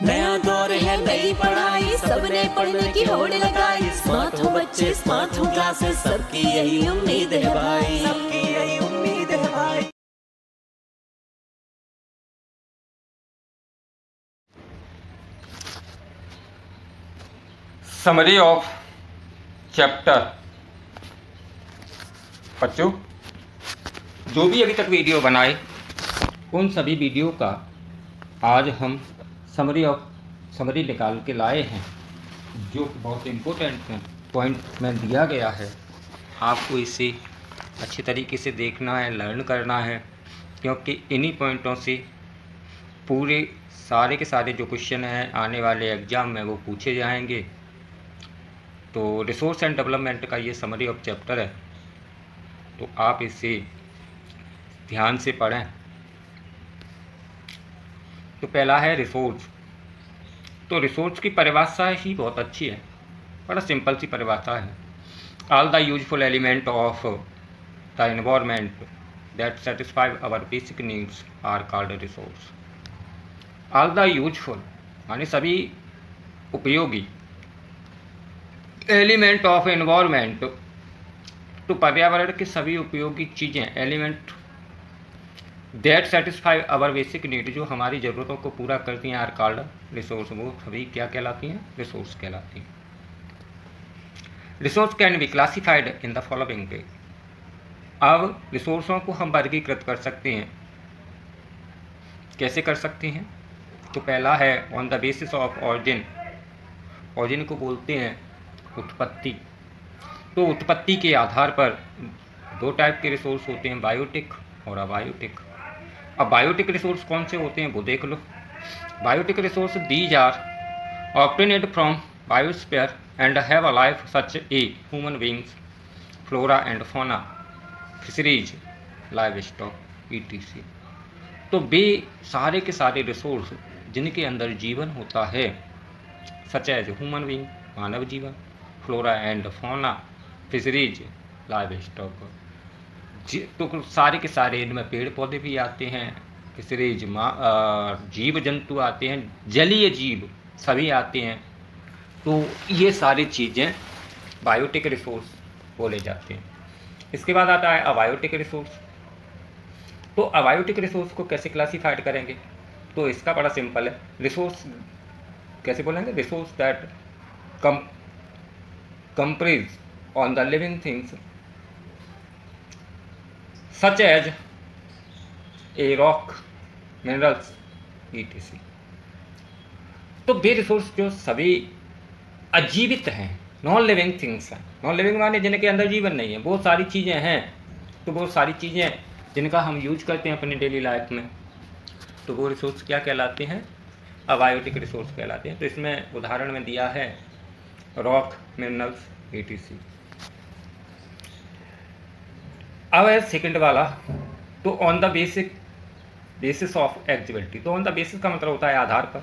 नया दौर है नई पढ़ाई, सबने पढ़ने की होड़ लगाई। स्मार्ट हो बच्चे, स्मार्ट हो क्लासेस, सबकी यही उम्मीद है भाई, सबकी यही उम्मीद है भाई। Summary of chapter. बच्चों, जो भी अभी तक वीडियो बनाए उन सभी वीडियो का आज हम समरी निकाल के लाए हैं, जो बहुत इम्पोर्टेंट पॉइंट में दिया गया है। आपको इसे अच्छे तरीके से देखना है, लर्न करना है, क्योंकि इन्हीं पॉइंटों से पूरे सारे के सारे जो क्वेश्चन हैं आने वाले एग्ज़ाम में वो पूछे जाएंगे। तो रिसोर्स एंड डेवलपमेंट का ये समरी ऑफ चैप्टर है, तो आप इसे ध्यान से पढ़ें। तो पहला है रिसोर्स। तो रिसोर्स की परिभाषा ही बहुत अच्छी है, बड़ा सिंपल सी परिभाषा है। All the useful element of the environment that satisfy our basic needs are called resource. All the useful यानी सभी उपयोगी, एलिमेंट ऑफ एनवायरनमेंट तो पर्यावरण के सभी उपयोगी चीज़ें, element that satisfy our basic need, जो हमारी ज़रूरतों को पूरा करती हैं, आर कॉल्ड रिसोर्स। वो सभी क्या कहलाती हैं? रिसोर्स कहलाती हैं। Resource can be classified in the following वे। अब रिसोर्सों को हम वर्गीकृत कर सकते हैं। कैसे कर सकते हैं? तो पहला है on the basis of origin. Origin को बोलते हैं उत्पत्ति। तो उत्पत्ति के आधार पर दो टाइप के रिसोर्स होते हैं, बायोटिक और अबायोटिक। अब बायोटिक रिसोर्स कौन से होते हैं वो देख लो। Biotic resource these are obtained from biosphere and have a life such a human beings, flora and fauna, fisheries, livestock etc. तो वे सारे के सारे रिसोर्स जिनके अंदर जीवन होता है, सच एज ह्यूमन बीइंग मानव जीवन, flora and fauna, fisheries, live stock. तो सारे के सारे इनमें पेड़ पौधे भी आते हैं, फिशरीज जीव जंतु आते हैं, जलीय जीव सभी आते हैं। तो ये सारी चीज़ें बायोटिक रिसोर्स बोले जाते हैं। इसके बाद आता है अबायोटिक रिसोर्स। तो अबायोटिक रिसोर्स को कैसे क्लासीफाइड करेंगे? तो इसका बड़ा सिंपल है। रिसोर्स कैसे बोलेंगे? Resource that comprise on the living things such as a rock, minerals, ETC. तो वे रिसोर्स जो सभी अजीवित हैं, नॉन लिविंग थिंग्स हैं। नॉन लिविंग माने जिनके अंदर जीवन नहीं है, वो सारी चीज़ें हैं। तो वो सारी चीज़ें जिनका हम यूज करते हैं अपनी डेली लाइफ में, तो वो रिसोर्स क्या कहलाते हैं? अबायोटिक रिसोर्स कहलाते हैं। तो इसमें उदाहरण में दिया है रॉक, मिनरल्स, ईटीसी। अब है सेकंड वाला, तो ऑन द बेसिस ऑफ एग्जिबिलिटी। तो ऑन द बेसिस का मतलब होता है आधार पर,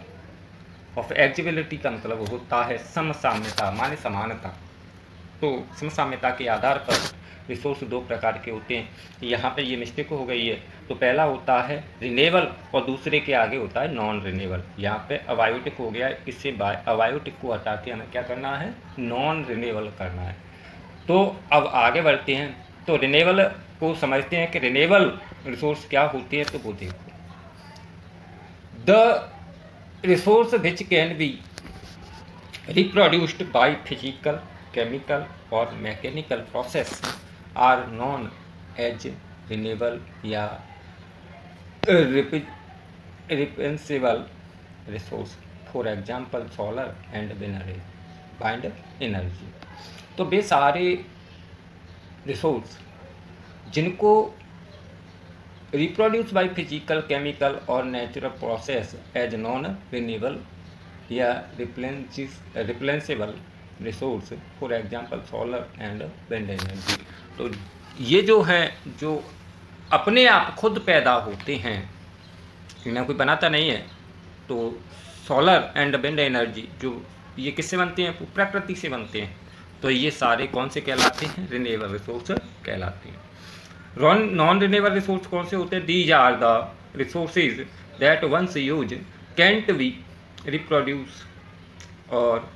ऑफ एग्जिबिलिटी का मतलब होता है समसाम्यता माने समानता। तो समसाम्यता के आधार पर रिसोर्स दो प्रकार के होते हैं। यहाँ पे ये मिस्टेक हो गई है। तो पहला होता है रिन्यूएबल और दूसरे के आगे होता है नॉन रिन्यूएबल। यहाँ पे अबायोटिक हो गया, इससे अबायोटिक को हटा के हमें क्या करना है? नॉन रिन्यूएबल करना है। तो अब आगे बढ़ते हैं। तो रिन्यूएबल को समझते हैं कि रिन्यूएबल रिसोर्स क्या होती है। तो वो देखो, the resource which can be reproduced by physical, chemical और mechanical process are known as renewable या replaceable resource. For example solar and wind energy. तो वे सारे रिसोर्स जिनको रिप्रोड्यूस बाय फिजिकल, केमिकल और natural process as non renewable या replaceable resource, for example solar and wind energy. तो ये जो हैं, जो अपने आप खुद पैदा होते हैं, इन्हें कोई बनाता नहीं है। तो सोलर एंड विंड एनर्जी जो ये किससे बनते हैं? प्रकृति से बनते हैं। तो ये सारे कौन से कहलाते हैं? रिन्यूएबल रिसोर्स कहलाते हैं। नॉन रिन्यूएबल रिसोर्स कौन से होते हैं? These are the resources that once use can't be reproduce और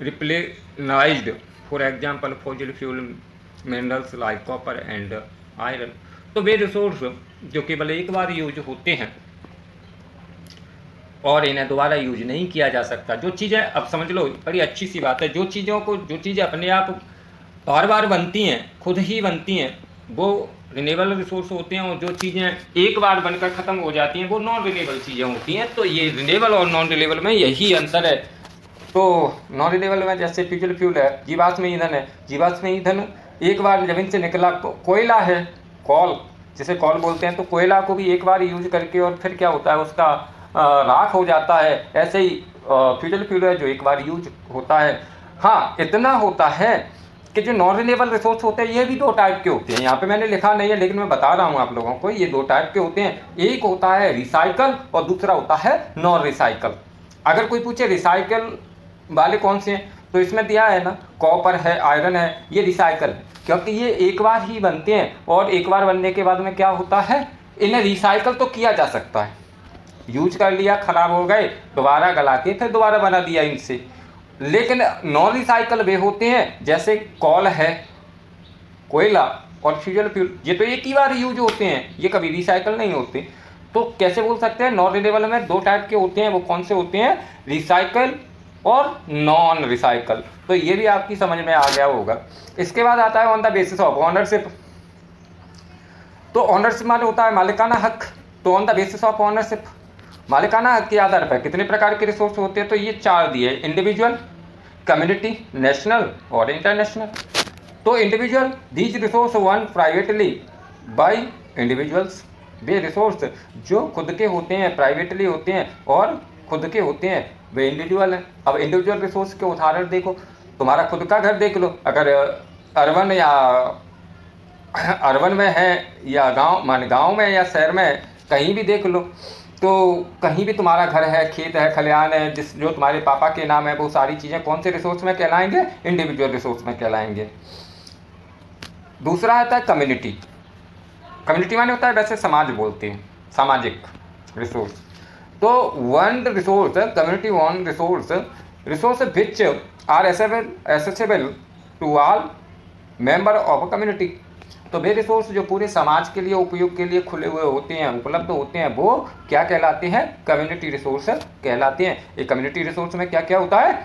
replenished, for example fossil fuel minerals like copper and iron. तो वे रिसोर्स जो केवल एक बार यूज होते हैं और इन्हें दोबारा यूज नहीं किया जा सकता। जो चीज़ें, अब समझ लो बड़ी अच्छी सी बात है, जो चीज़ें अपने आप बार बार बनती हैं, खुद ही बनती हैं, वो रिन्यूएबल रिसोर्स होते हैं, और जो चीज़ें एक बार बनकर ख़त्म हो जाती हैं वो नॉन रिन्यूएबल चीज़ें होती हैं। तो ये रिन्यूएबल और नॉन रिन्यूएबल में यही अंतर है। तो नॉन रिन्यूएबल में जैसे फ्यूचर फ्यूल है, जीवाश्म ईंधन है, जीवाश्म ईंधन एक बार जमीन से निकला, कोयला है, कॉल जिसे कॉल बोलते हैं, तो कोयला को भी एक बार यूज करके और फिर क्या होता है, उसका राख हो जाता है। ऐसे ही फ्यूचर फ्यूल है जो एक बार यूज होता है। हाँ, इतना होता है कि जो नॉन रिन्यूएबल रिसोर्स होते हैं ये भी दो टाइप के होते हैं। यहाँ पे मैंने लिखा नहीं है लेकिन मैं बता रहा हूँ आप लोगों को, ये दो टाइप के होते हैं। एक होता है रिसाइकल और दूसरा होता है नॉन रिसाइकल। अगर कोई पूछे रिसाइकल वाले कौन से हैं, तो इसमें दिया है ना, कॉपर है, आयरन है, ये रिसाइकल है, क्योंकि ये एक बार ही बनते हैं और एक बार बनने के बाद में क्या होता है, इन्हें रिसाइकल तो किया जा सकता है। यूज कर लिया, खराब हो गए, दोबारा गला के फिर दोबारा बना दिया इनसे। लेकिन नॉन रिसाइकल वे होते हैं, जैसे कॉल है, कोयला और फ्यूचर फ्यूल, ये तो एक ही बार यूज होते हैं, ये कभी रिसाइकल नहीं होते। तो कैसे बोल सकते हैं, नॉन रिन्यूएबल में दो टाइप के होते हैं। वो कौन से होते हैं, रिसाइकल और नॉन रिसाइकल। तो ये भी आपकी समझ में आ गया होगा। इसके बाद आता है on the basis of ownership. तो ओनरशिप माने होता है मालिकाना हक। तो on the basis of ownership, मालिकाना हक के आधार पर कितने प्रकार के रिसोर्स होते हैं, तो ये चार दिए, इंडिविजुअल, कम्युनिटी, नेशनल और इंटरनेशनल। तो individual, these resource one privately bye individuals. Way resource जो खुद के होते हैं, प्राइवेटली होते हैं और खुद के होते हैं, वे इंडिविजुअल हैं। अब इंडिविजुअल रिसोर्स के उदाहरण देखो, तुम्हारा खुद का घर देख लो, अगर अर्बन में है या गांव में या शहर में, कहीं भी देख लो, तो कहीं भी तुम्हारा घर है, खेत है, खलिहान है, जो तुम्हारे पापा के नाम है, वो सारी चीज़ें कौन से रिसोर्स में कहलाएंगे, इंडिविजुअल रिसोर्स में कहलाएंगे। दूसरा आता है कम्युनिटी। कम्युनिटी माने होता है, वैसे समाज बोलते हैं, सामाजिक रिसोर्स। तो owned resource, community owned resource which are accessible to all member of a community. तो वे रिसोर्स जो पूरे समाज के लिए उपयोग के लिए खुले हुए होते हैं, उपलब्ध होते हैं, वो क्या कहलाते हैं, कम्युनिटी रिसोर्स कहलाते हैं। एक कम्युनिटी रिसोर्स में क्या क्या होता है,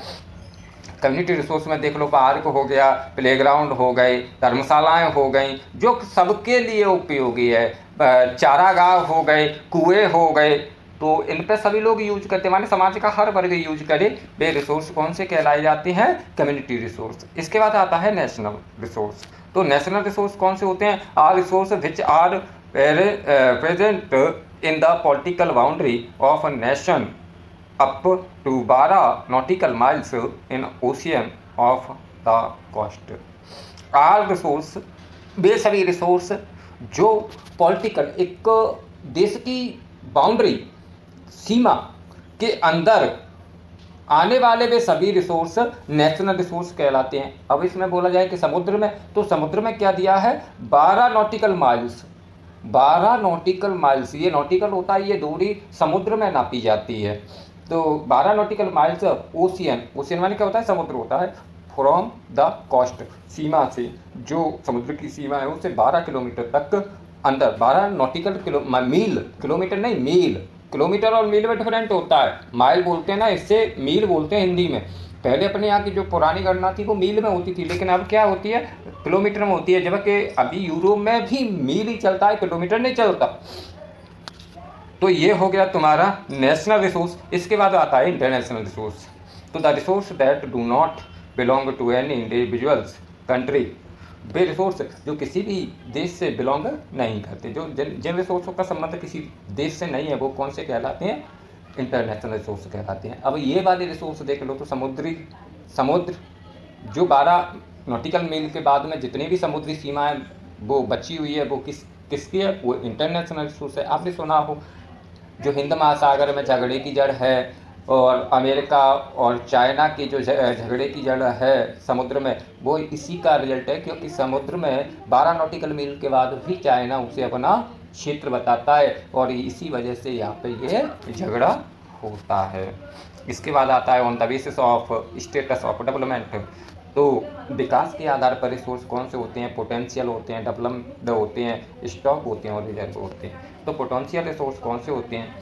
कम्युनिटी रिसोर्स में देख लो, पार्क हो गया, प्लेग्राउंड हो गए, धर्मशालाएं हो गई, जो सबके लिए उपयोगी है, चारागाह हो गए, कुएं हो गए, तो इन पर सभी लोग यूज करते हैं, माने समाज का हर वर्ग यूज करे, वे रिसोर्स कौन से कहलाए जाते हैं, कम्युनिटी रिसोर्स। इसके बाद आता है नेशनल रिसोर्स। तो नेशनल रिसोर्स कौन से होते हैं, are resource which are present in the political boundary of a nation up to 12 nautical miles in ocean of the coast. Are resource, वे सभी रिसोर्स जो पॉलिटिकल, एक देश की बाउंड्री, सीमा के अंदर आने वाले वे सभी रिसोर्स नेशनल रिसोर्स कहलाते हैं। अब इसमें बोला जाए कि समुद्र में, तो समुद्र में क्या दिया है, 12 नॉटिकल माइल्स। 12 नॉटिकल माइल्स, ये नॉटिकल होता है, ये दूरी समुद्र में नापी जाती है। तो 12 नॉटिकल माइल्स ओशियन माने क्या होता है, समुद्र होता है, फ्रॉम द कोस्ट, सीमा से, जो समुद्र की सीमा है उससे 12 किलोमीटर तक अंदर, 12 नॉटिकल मील, किलोमीटर नहीं मील, किलोमीटर और मील में डिफरेंट होता है। माइल बोलते हैं ना, इससे मील बोलते हैं हिंदी में। पहले अपने यहाँ की जो पुरानी गणना थी वो मील में होती थी, लेकिन अब क्या होती है, किलोमीटर में होती है, जबकि अभी यूरोप में भी मील ही चलता है, किलोमीटर नहीं चलता। तो ये हो गया तुम्हारा नेशनल रिसोर्स। इसके बाद आता है इंटरनेशनल रिसोर्स। तो the resource that do not belong to any individuals country, वे रिसोर्स जो किसी भी देश से बिलोंग नहीं करते, जो जिन रिसोर्सों का संबंध किसी देश से नहीं है, वो कौन से कहलाते हैं, इंटरनेशनल रिसोर्स कहलाते हैं। अब ये वाले रिसोर्स देख लो, तो समुद्र जो 12 नॉटिकल मील के बाद में जितनी भी समुद्री सीमाएं वो बची हुई है, वो किसकी है, वो इंटरनेशनल रिसोर्स है। आपने सुना हो जो हिंद महासागर में झगड़े की जड़ है, और अमेरिका और चाइना की जो झगड़े की जड़ है समुद्र में, वो इसी का रिजल्ट है, क्योंकि समुद्र में 12 नॉटिकल मील के बाद भी चाइना उसे अपना क्षेत्र बताता है, और इसी वजह से यहाँ पे ये झगड़ा होता है। इसके बाद आता है on the basis of status of development. तो विकास के आधार पर रिसोर्स कौन से होते हैं? पोटेंशियल होते हैं, डेवलप्ड होते हैं, स्टॉक होते हैं और रिजर्व होते हैं। तो पोटेंशियल रिसोर्स कौन से होते हैं?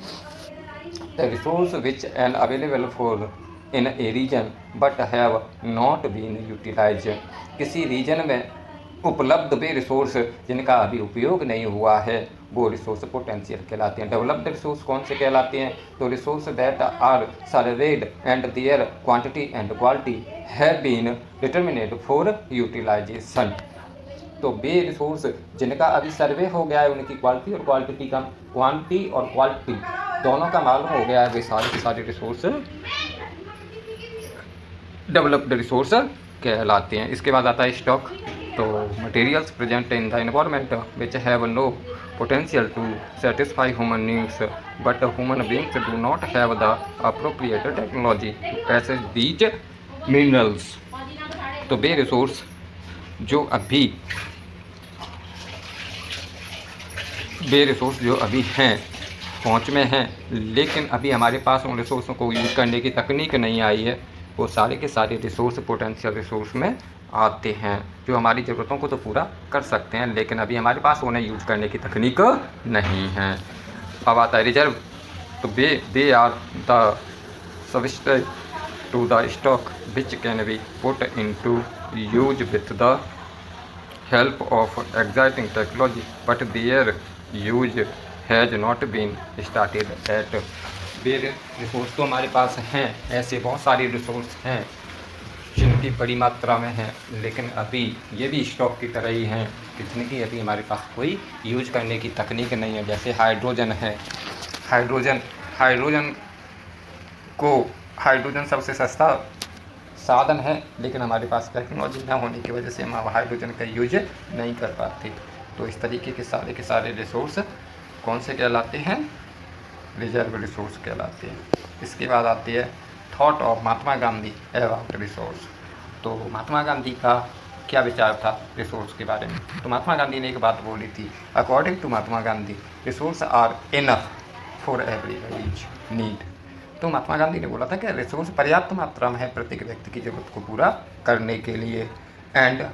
The resource which an available for in a region but have not been utilize. किसी रीजन में उपलब्ध वे रिसोर्स जिनका अभी उपयोग नहीं हुआ है वो रिसोर्स पोटेंशियल कहलाते हैं। डेवलप्ड रिसोर्स कौन से कहलाते हैं? तो resource that are surveyed and their quantity and quality have been determined for utilisation. तो वे रिसोर्स जिनका अभी सर्वे हो गया है, उनकी क्वालिटी और क्वांटिटी और क्वालिटी दोनों का मालूम हो गया है, वे सारे के सारे रिसोर्स डेवलप्ड रिसोर्स कहलाते हैं। इसके बाद आता है स्टॉक। तो materials present in the environment which have no potential to satisfy human needs but human beings do not have the appropriate technology to access these minerals। तो वे रिसोर्स जो अभी हैं पहुँच में हैं, लेकिन अभी हमारे पास उन रिसोर्सों को यूज़ करने की तकनीक नहीं आई है, वो सारे के सारे रिसोर्स पोटेंशियल रिसोर्स में आते हैं, जो हमारी ज़रूरतों को तो पूरा कर सकते हैं, लेकिन अभी हमारे पास उन्हें यूज़ करने की तकनीक नहीं है। अब आता है रिजर्व। तो they are the substrate to the stock which can be put into use with the help of exciting technology but their use has not been started yet. वे रिसोर्स तो हमारे पास हैं, ऐसे बहुत सारे रिसोर्स हैं जिनकी बड़ी मात्रा में है, लेकिन अभी ये भी स्टॉक की तरह ही हैं जिनकी अभी हमारे पास कोई यूज करने की तकनीक नहीं है। जैसे हाइड्रोजन है, हाइड्रोजन सबसे सस्ता साधन है, लेकिन हमारे पास टेक्नोलॉजी न होने की वजह से हम हाइड्रोजन का यूज नहीं कर पाते। तो इस तरीके के सारे रिसोर्स कौन से कहलाते हैं? रिजर्व रिसोर्स कहलाते हैं। इसके बाद आती है thought of Mahatma Gandhi about resource. तो महात्मा गांधी का क्या विचार था रिसोर्स के बारे में? तो महात्मा गांधी ने एक बात बोली थी, according to Mahatma Gandhi resource are enough for everybody's need. तो महात्मा गांधी ने बोला था कि रिसोर्स पर्याप्त मात्रा में है प्रत्येक व्यक्ति की ज़रूरत को पूरा करने के लिए, एंड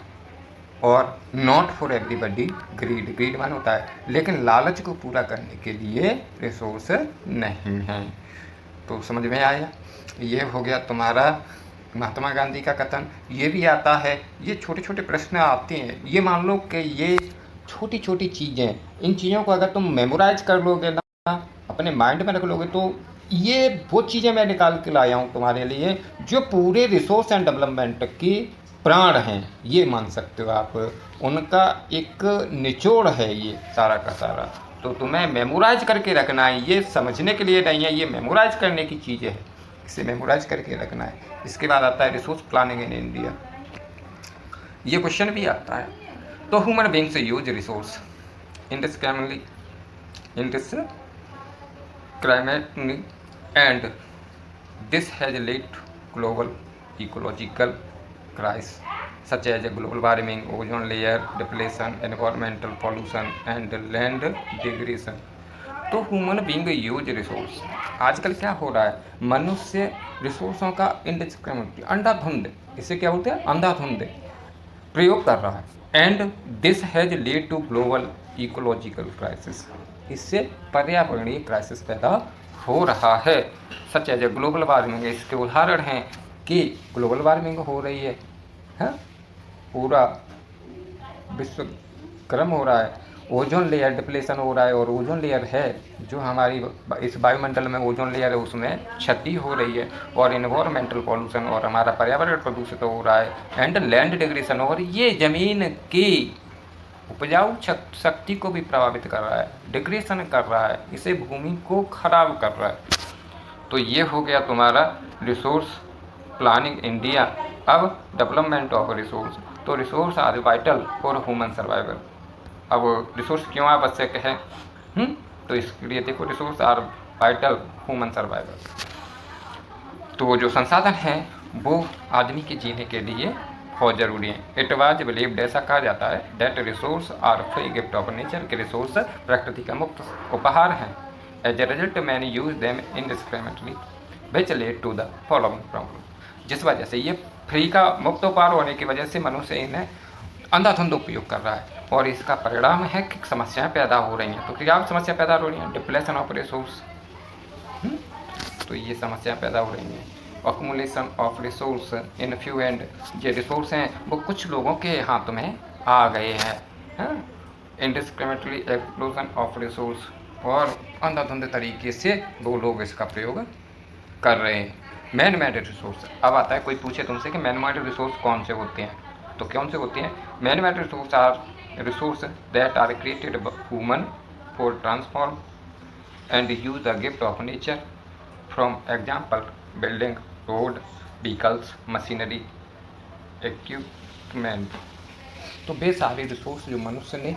और नॉट फॉर एवरीबॉडी ग्रीड मान होता है, लेकिन लालच को पूरा करने के लिए रिसोर्स नहीं है। तो समझ में आया? ये हो गया तुम्हारा महात्मा गांधी का कथन। ये भी आता है, ये छोटे छोटे प्रश्न आते हैं, ये मान लो कि ये छोटी छोटी चीज़ें, इन चीज़ों को अगर तुम मेमोराइज कर लोगे ना, अपने माइंड में रख लोगे, तो ये वो चीज़ें मैं निकाल के लाया हूँ तुम्हारे लिए जो पूरे रिसोर्स एंड डेवलपमेंट की प्राण हैं, ये मान सकते हो आप। उनका एक निचोड़ है ये सारा का सारा, तो तुम्हें मेमोराइज करके रखना है, ये समझने के लिए नहीं है, ये मेमोराइज करने की चीज़ें है, इसे मेमोराइज करके रखना है। इसके बाद आता है रिसोर्स प्लानिंग इन इंडिया। ये क्वेश्चन भी आता है। तो human beings use resource indiscriminately and this has led global ecological crisis such as global warming, ozone layer depletion, environmental pollution and land degradation। तो ह्यूमन बीइंग यूज रिसोर्स, आजकल क्या हो रहा है, मनुष्य रिसोर्सों का इंडिस्क्रिमिनेटली अंधाधुंध, इसे क्या बोलते हैं, अंधाधुंध प्रयोग कर रहा है, and this has lead to global ecological crisis, इससे पर्यावरणीय क्राइसिस पैदा हो रहा है। सच एज ग्लोबल वार्मिंग, इसके उदाहरण हैं कि ग्लोबल वार्मिंग हो रही है, पूरा विश्व गर्म हो रहा है, ओजोन लेयर डिप्लेशन हो रहा है, और ओजोन लेयर है जो हमारी इस वायुमंडल में ओजोन लेयर है उसमें क्षति हो रही है, और इन्वायरमेंटल पॉल्यूशन और हमारा पर्यावरण प्रदूषित हो रहा है, एंड लैंड डिग्रेडेशन, और ये ज़मीन की उपजाऊ शक्ति को भी प्रभावित कर रहा है, डिग्रेडेशन कर रहा है, इसे भूमि को खराब कर रहा है। तो ये हो गया तुम्हारा रिसोर्स प्लानिंग इंडिया। अब डेवलपमेंट ऑफ रिसोर्स, तो resource are vital for human survival. अब रिसोर्स क्यों आवश्यक है? तो इसके लिए देखो, resource are vital human survival. तो जो संसाधन हैं वो आदमी के जीने के लिए बहुत ज़रूरी है। इट वाज बिलीव्ड, ऐसा कहा जाता है, that resource are free gift of nature, के रिसोर्स प्रकृति का मुक्त उपहार हैं। As a result man use them indiscriminately which lead to the following problem. जिस वजह से ये फ्री का मुक्त उपाय होने की वजह से मनुष्य इन्हें अंधाधुंध उपयोग कर रहा है और इसका परिणाम है कि समस्याएं पैदा हो रही हैं। तो क्या समस्या पैदा हो रही हैं? डिप्लेशन ऑफ रिसोर्स, तो ये समस्या पैदा हो रही हैं। Accumulation of resource in few and, ये रिसोर्स हैं वो कुछ लोगों के हाथ में आ गए हैं। इनडिस्क्रिमिनेटली एक्सप्लोजन ऑफ रिसोर्स, और अंधाधुंध तरीके से वो लोग इसका प्रयोग कर रहे हैं। मैन मेड रिसोर्स, अब आता है कोई पूछे तुमसे कि मैन मेड रिसोर्स कौन से होते हैं, तो कौन से होते हैं? Man made resource are resource that are created human for transform and use the gift of nature from example building, road, vehicles, machinery, equipment. तो वे सारे रिसोर्स जो मनुष्य ने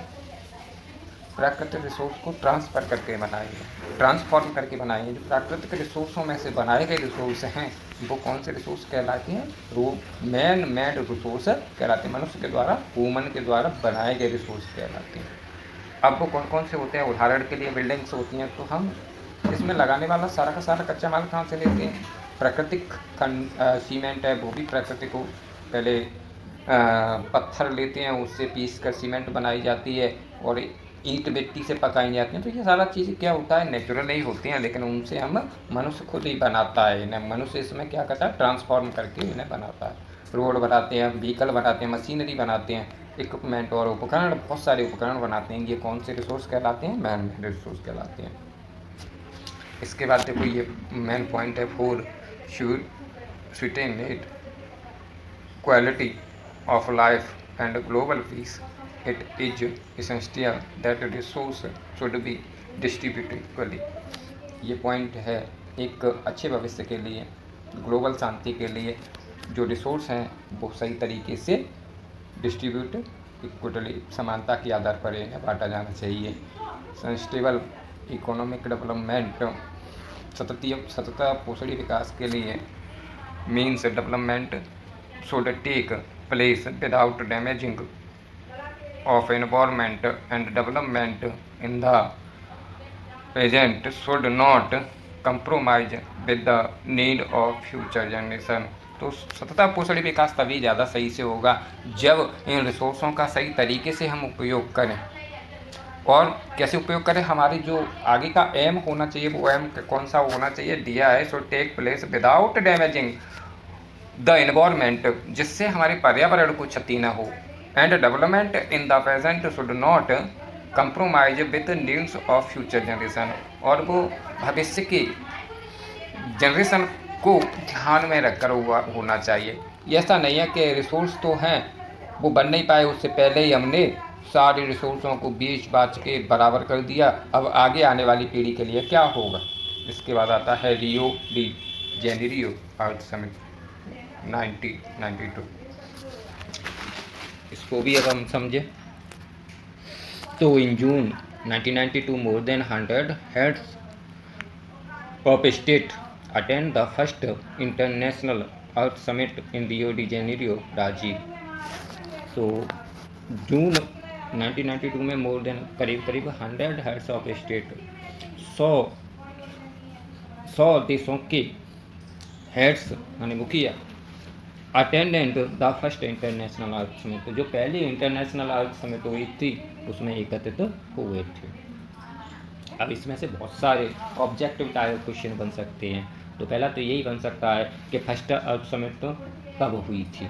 प्राकृतिक रिसोर्स को ट्रांसफर करके बनाए हैं, ट्रांसफॉर्म करके बनाए हैं। जो प्राकृतिक रिसोर्सों में से बनाए गए रिसोर्स हैं वो कौन से रिसोर्स कहलाते हैं? मैन मेड रिसोर्स कहलाते हैं, मनुष्य के द्वारा, ह्यूमन के द्वारा बनाए गए रिसोर्स कहलाते हैं। अब वो कौन कौन से होते हैं? उदाहरण के लिए बिल्डिंग्स होती हैं, तो हम इसमें लगाने वाला सारा का सारा कच्चा माल कहाँ से लेते हैं? प्राकृतिक सीमेंट है वो भी प्राकृतिक हो, पहले पत्थर लेते हैं उससे पीस कर सीमेंट बनाई जाती है और ईंट मिट्टी से पकाई जाती हैं। तो ये सारा चीज़ें क्या होता है? नेचुरल ही होती हैं, लेकिन उनसे हम मनुष्य खुद ही बनाता है इन्हें। मनुष्य इसमें क्या करता है? ट्रांसफॉर्म करके इन्हें बनाता है। रोड बनाते हैं, व्हीकल बनाते हैं, मशीनरी बनाते हैं, इक्विपमेंट और उपकरण, बहुत सारे उपकरण बनाते हैं। ये कौन से रिसोर्स कहलाते हैं? मैन मेड रिसोर्स कहलाते हैं। इसके बाद देखो ये मेन पॉइंट है, for sweetened quality of life and global peace it is essential that resource should be distributed equally. ये पॉइंट है एक अच्छे भविष्य के लिए, ग्लोबल शांति के लिए जो रिसोर्स हैं वो सही तरीके से डिस्ट्रीब्यूट इक्वली, समानता के आधार पर इन्हें बांटा जाना चाहिए। सस्टेनेबल इकोनॉमिक डेवलपमेंट, सतत पोषणीय विकास के लिए means development should take place without damaging of environment and development in the present should not compromise with the need of future generation। तो सतत पोषणीय विकास तभी ज़्यादा सही से होगा जब इन रिसोर्सों का सही तरीके से हम उपयोग करें। और कैसे उपयोग करें? हमारी जो आगे का एम होना चाहिए वो एम कौन सा होना चाहिए? दिया है, should take place without damaging the environment, जिससे हमारे पर्यावरण को क्षति न हो। And development in the present should not compromise with needs of future generation, और वो भविष्य की जनरेशन को ध्यान में रखकर होना चाहिए। ये ऐसा नहीं है कि रिसोर्स तो हैं वो बन नहीं पाए, उससे पहले ही हमने सारे रिसोर्सों को बेच बाच के बराबर कर दिया, अब आगे आने वाली पीढ़ी के लिए क्या होगा? इसके बाद आता है रियो डी जेनेरियो अर्थ समिट 1992। इसको भी अब हम समझे तो इन जून 1992 more than 100 heads of state attend the first international earth summit in Rio de Janeiro, Brazil. तो जून 1992 में मोर देन करीब 100 हेड्स ऑफ स्टेट, 100 देशों के हेड्स यानी मुखिया attendant the first international earth summit, जो पहली इंटरनेशनल अर्थ समिट हुई थी उसमें एकत्रित हुए थे। अब इसमें से बहुत सारे ऑब्जेक्टिव टाइप क्वेश्चन बन सकते हैं। तो पहला तो यही बन सकता है कि फर्स्ट अर्थ समिट कब हुई थी।